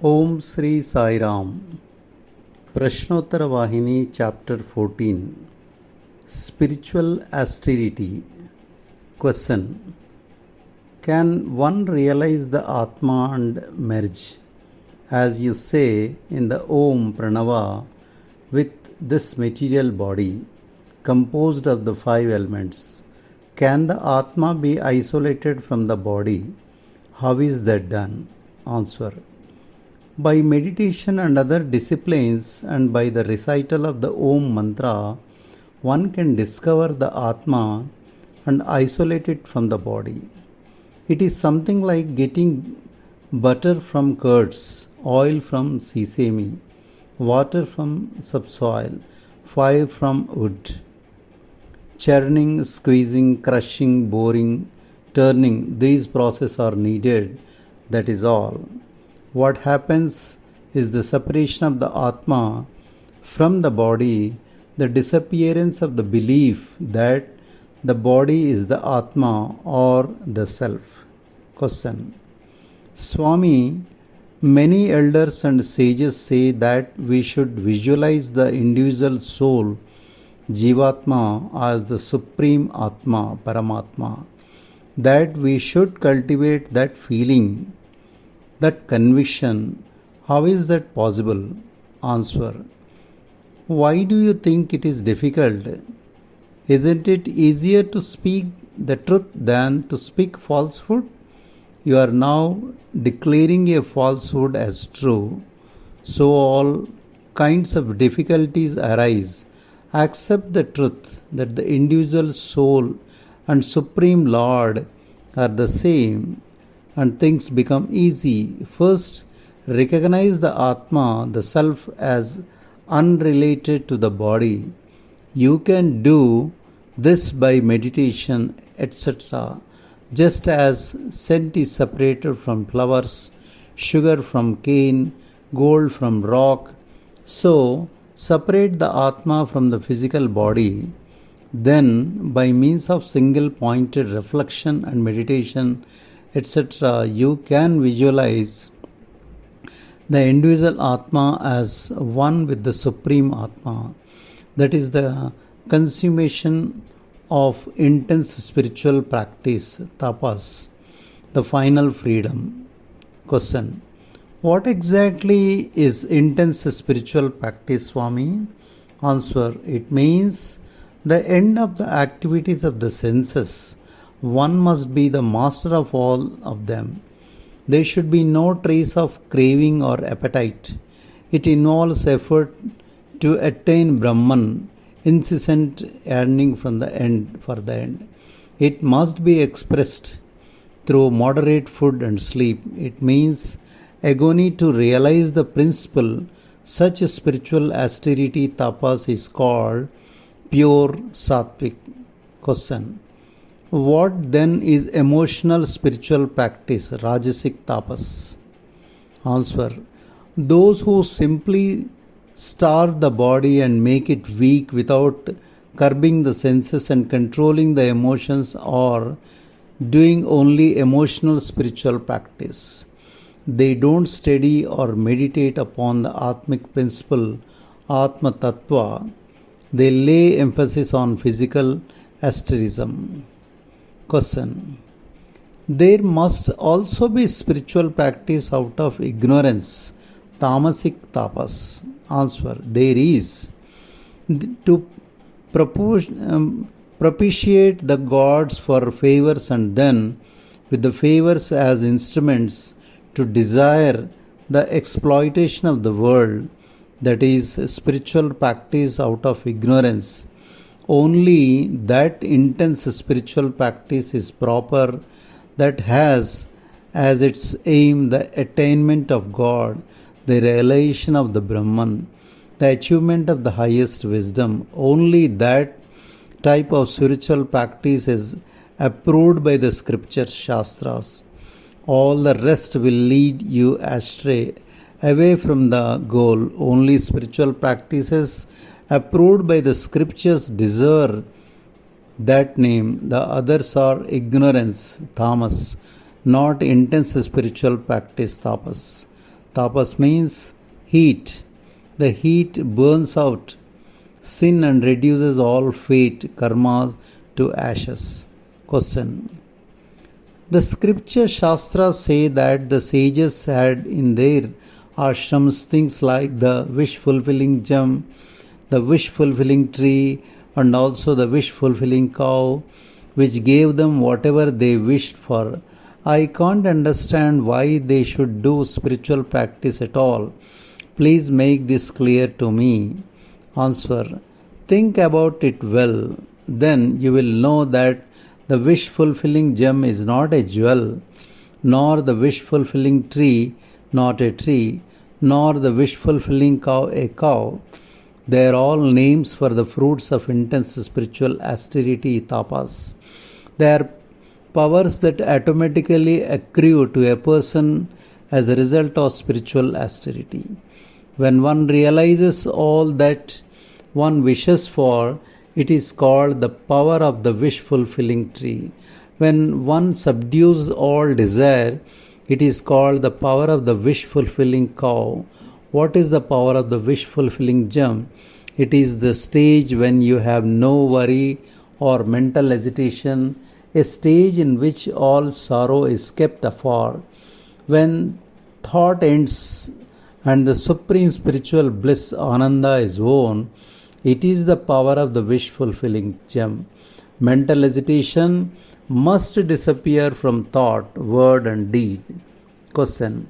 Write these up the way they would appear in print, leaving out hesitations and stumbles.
Om Sri Sai Ram. Prasnottara Vahini, Chapter-14. Spiritual Austerity. Question. Can one realize the Atma and merge, as you say in the Om Pranava, with this material body, composed of the five elements? Can the Atma be isolated from the body? How is that done? Answer. By meditation and other disciplines and by the recital of the Om mantra, one can discover the Atma and isolate it from the body. It is something like getting butter from curds, oil from sesame, water from subsoil, fire from wood. Churning, squeezing, crushing, boring, turning, these processes are needed, that is all. What happens is the separation of the Atma from the body, the disappearance of the belief that the body is the Atma or the Self. Question. Swami, many elders and sages say that we should visualize the individual soul, Jivatma, as the Supreme Atma, Paramatma, that we should cultivate that feeling, that conviction. How is that possible? Answer. Why do you think it is difficult? Isn't it easier to speak the truth than to speak falsehood? You are now declaring a falsehood as true, so all kinds of difficulties arise. Accept the truth that the individual soul and Supreme Lord are the same, and things become easy. First, recognize the Atma, the Self, as unrelated to the body. You can do this by meditation, etc. Just as scent is separated from flowers, sugar from cane, gold from rock, so separate the Atma from the physical body. Then, by means of single pointed reflection and meditation, etc., you can visualize the individual Atma as one with the Supreme Atma. That is the consummation of intense spiritual practice, tapas, the final freedom. Question. What exactly is intense spiritual practice, Swami? Answer. It means the end of the activities of the senses. One must be the master of all of them. There should be no trace of craving or appetite. It involves effort to attain Brahman, incessant yearning for the end. It must be expressed through moderate food and sleep. It means agony to realize the principle. Such a spiritual austerity tapas is called pure sattvic. Question. What then is emotional spiritual practice, Rajasic tapas? Answer. Those who simply starve the body and make it weak without curbing the senses and controlling the emotions are doing only emotional spiritual practice. They don't study or meditate upon the Atmic principle, Atma Tattva. They lay emphasis on physical asceticism. Question. There must also be spiritual practice out of ignorance, tamasic tapas. Answer. There is. To propitiate the gods for favors and then, with the favors as instruments, to desire the exploitation of the world, that is spiritual practice out of ignorance. Only that intense spiritual practice is proper that has as its aim the attainment of God, the realization of the Brahman, the achievement of the highest wisdom. Only that type of spiritual practice is approved by the scriptures, Shastras. All the rest will lead you astray, away from the goal. Only spiritual practices approved by the scriptures deserve that name. The others are ignorance, tamas, not intense spiritual practice, tapas. Tapas means heat. The heat burns out sin and reduces all fate, karma to ashes. Question. The scripture Shastras say that the sages had in their ashrams things like the wish-fulfilling gem, the wish-fulfilling tree, and also the wish-fulfilling cow, which gave them whatever they wished for. I can't understand why they should do spiritual practice at all. Please make this clear to me. Answer. Think about it well. Then you will know that the wish-fulfilling gem is not a jewel, nor the wish-fulfilling tree not a tree, nor the wish-fulfilling cow a cow. They are all names for the fruits of intense spiritual austerity, tapas. They are powers that automatically accrue to a person as a result of spiritual austerity. When one realizes all that one wishes for, it is called the power of the wish-fulfilling tree. When one subdues all desire, it is called the power of the wish-fulfilling cow. What is the power of the wish-fulfilling gem? It is the stage when you have no worry or mental agitation, a stage in which all sorrow is kept afar. When thought ends and the supreme spiritual bliss, Ananda, is won, it is the power of the wish-fulfilling gem. Mental agitation must disappear from thought, word and deed. Question.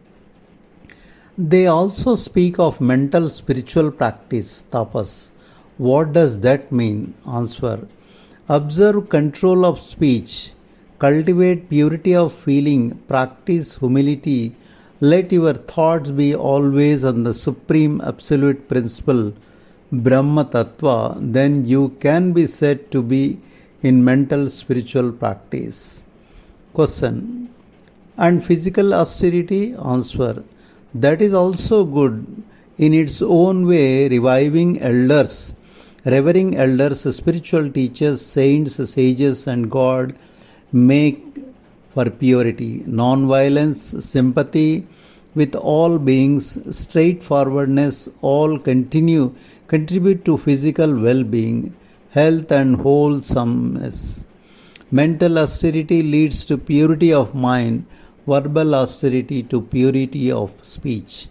They also speak of mental spiritual practice, tapas. What does that mean? Answer. Observe control of speech, cultivate purity of feeling, practice humility, let your thoughts be always on the supreme absolute principle, Brahma Tattva, then you can be said to be in mental spiritual practice. Question. And physical austerity? Answer. That is also good in its own way, reviving elders, revering elders, spiritual teachers, saints, sages and God make for purity, non-violence, sympathy with all beings, straightforwardness, all contribute to physical well-being, health and wholesomeness. Mental austerity leads to purity of mind, verbal austerity to purity of speech.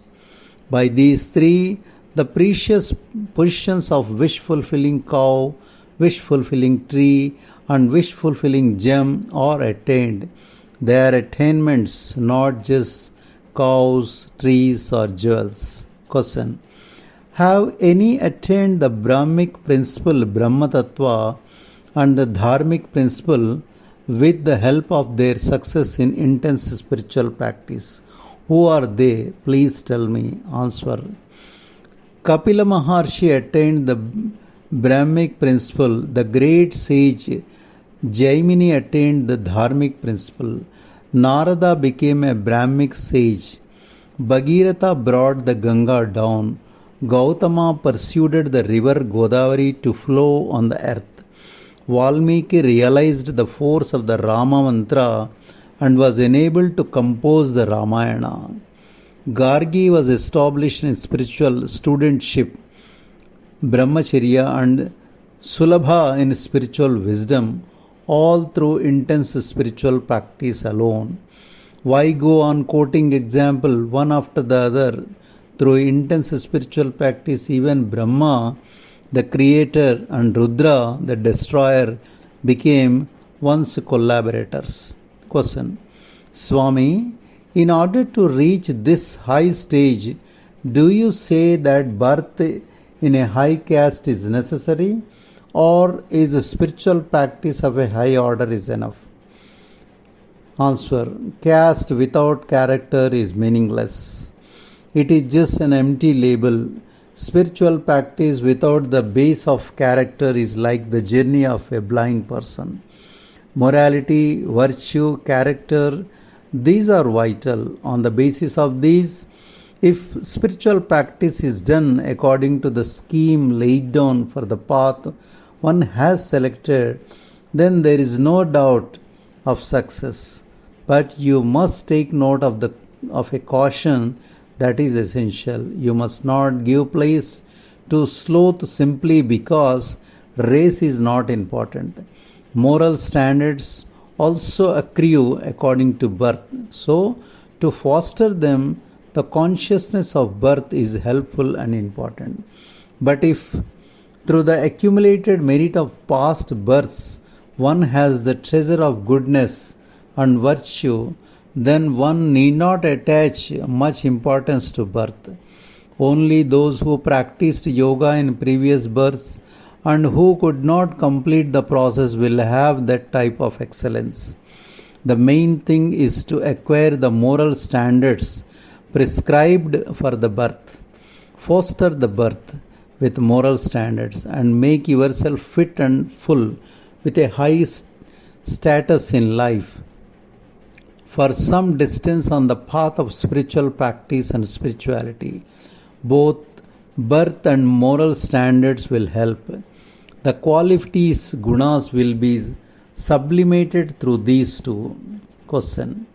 By these three, the precious positions of wish-fulfilling cow, wish-fulfilling tree and wish-fulfilling gem are attained. They are attainments, not just cows, trees or jewels. Question. Have any attained the Brahmic principle, Brahma Tattva, and the Dharmic principle with the help of their success in intense spiritual practice? Who are they? Please tell me. Answer. Kapila Maharshi attained the Brahmic principle. The great sage Jaimini attained the Dharmic principle. Narada became a Brahmic sage. Bhagirath brought the Ganga down. Gautama pursued the river Godavari to flow on the earth. Valmiki realized the force of the Rama mantra and was enabled to compose the Ramayana. Gargi was established in spiritual studentship, Brahmacharya, and Sulabha in spiritual wisdom, all through intense spiritual practice alone. Why go on quoting example one after the other? Through intense spiritual practice, even Brahma, the creator, and Rudra, the destroyer, became once collaborators. Question. Swami, in order to reach this high stage, do you say that birth in a high caste is necessary, or is a spiritual practice of a high order is enough? Answer. Caste without character is meaningless. It is just an empty label. Spiritual practice without the base of character is like the journey of a blind person. Morality, virtue, character, these are vital. On the basis of these, if spiritual practice is done according to the scheme laid down for the path one has selected, then there is no doubt of success. But you must take note of a caution That is essential. You must not give place to sloth simply because race is not important. Moral standards also accrue according to birth. So, to foster them, the consciousness of birth is helpful and important. But if through the accumulated merit of past births one has the treasure of goodness and virtue, then one need not attach much importance to birth. Only those who practiced yoga in previous births and who could not complete the process will have that type of excellence. The main thing is to acquire the moral standards prescribed for the birth. Foster the birth with moral standards and make yourself fit and full with a high status in life. For some distance on the path of spiritual practice and spirituality, both birth and moral standards will help. The qualities, gunas, will be sublimated through these two. Question.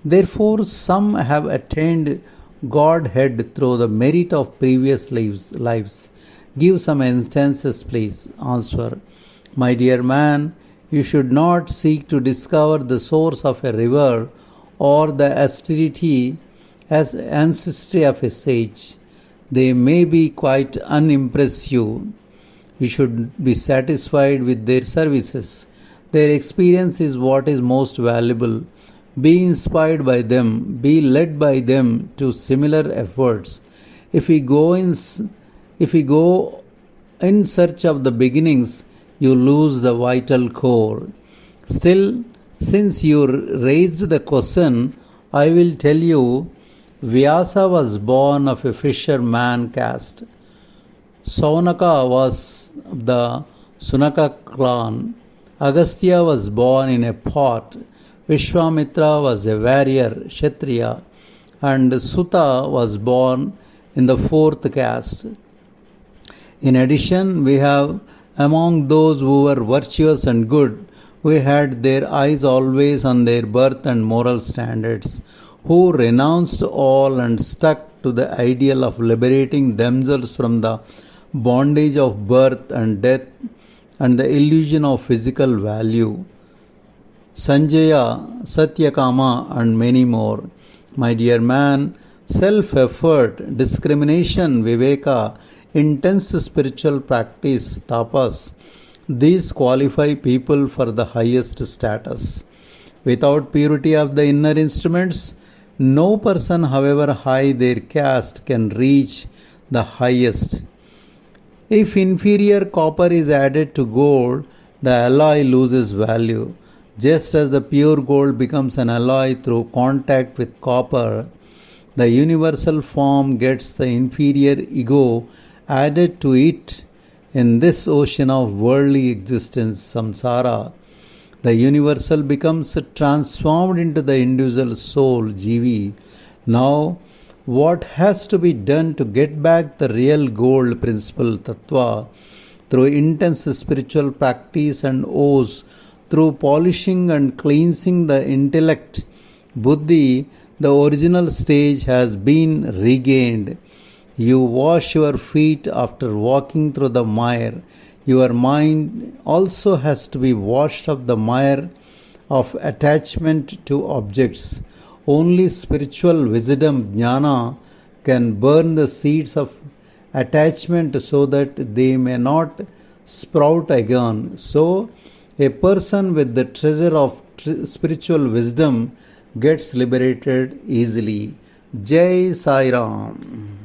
Therefore, some have attained Godhead through the merit of previous lives. Give some instances, please. Answer. My dear man, you should not seek to discover the source of a river or the austerity as ancestry of a sage. They may be quite unimpress you. You should be satisfied with their services. Their experience is what is most valuable. Be inspired by them. Be led by them to similar efforts. If we go in search of the beginnings, you lose the vital core. Still, since you raised the question, I will tell you, Vyasa was born of a fisherman caste. Saunaka was of the Sunaka clan. Agastya was born in a pot. Vishwamitra was a warrior, Kshatriya. And Suta was born in the fourth caste. In addition, we have among those who were virtuous and good, who had their eyes always on their birth and moral standards, who renounced all and stuck to the ideal of liberating themselves from the bondage of birth and death and the illusion of physical value. Sanjaya, Satyakama, and many more. My dear man, self-effort, discrimination, viveka, intense spiritual practice, tapas, these qualify people for the highest status. Without purity of the inner instruments, no person, however high their caste, can reach the highest. If inferior copper is added to gold, the alloy loses value. Just as the pure gold becomes an alloy through contact with copper, the universal form gets the inferior ego added to it in this ocean of worldly existence, samsara. The universal becomes transformed into the individual soul, jivi. Now, what has to be done to get back the real gold principle, tattva, through intense spiritual practice and oaths, through polishing and cleansing the intellect, buddhi, the original stage has been regained. You wash your feet after walking through the mire. Your mind also has to be washed of the mire of attachment to objects. Only spiritual wisdom, jnana, can burn the seeds of attachment so that they may not sprout again. So, a person with the treasure of spiritual wisdom gets liberated easily. Jai Sai Ram.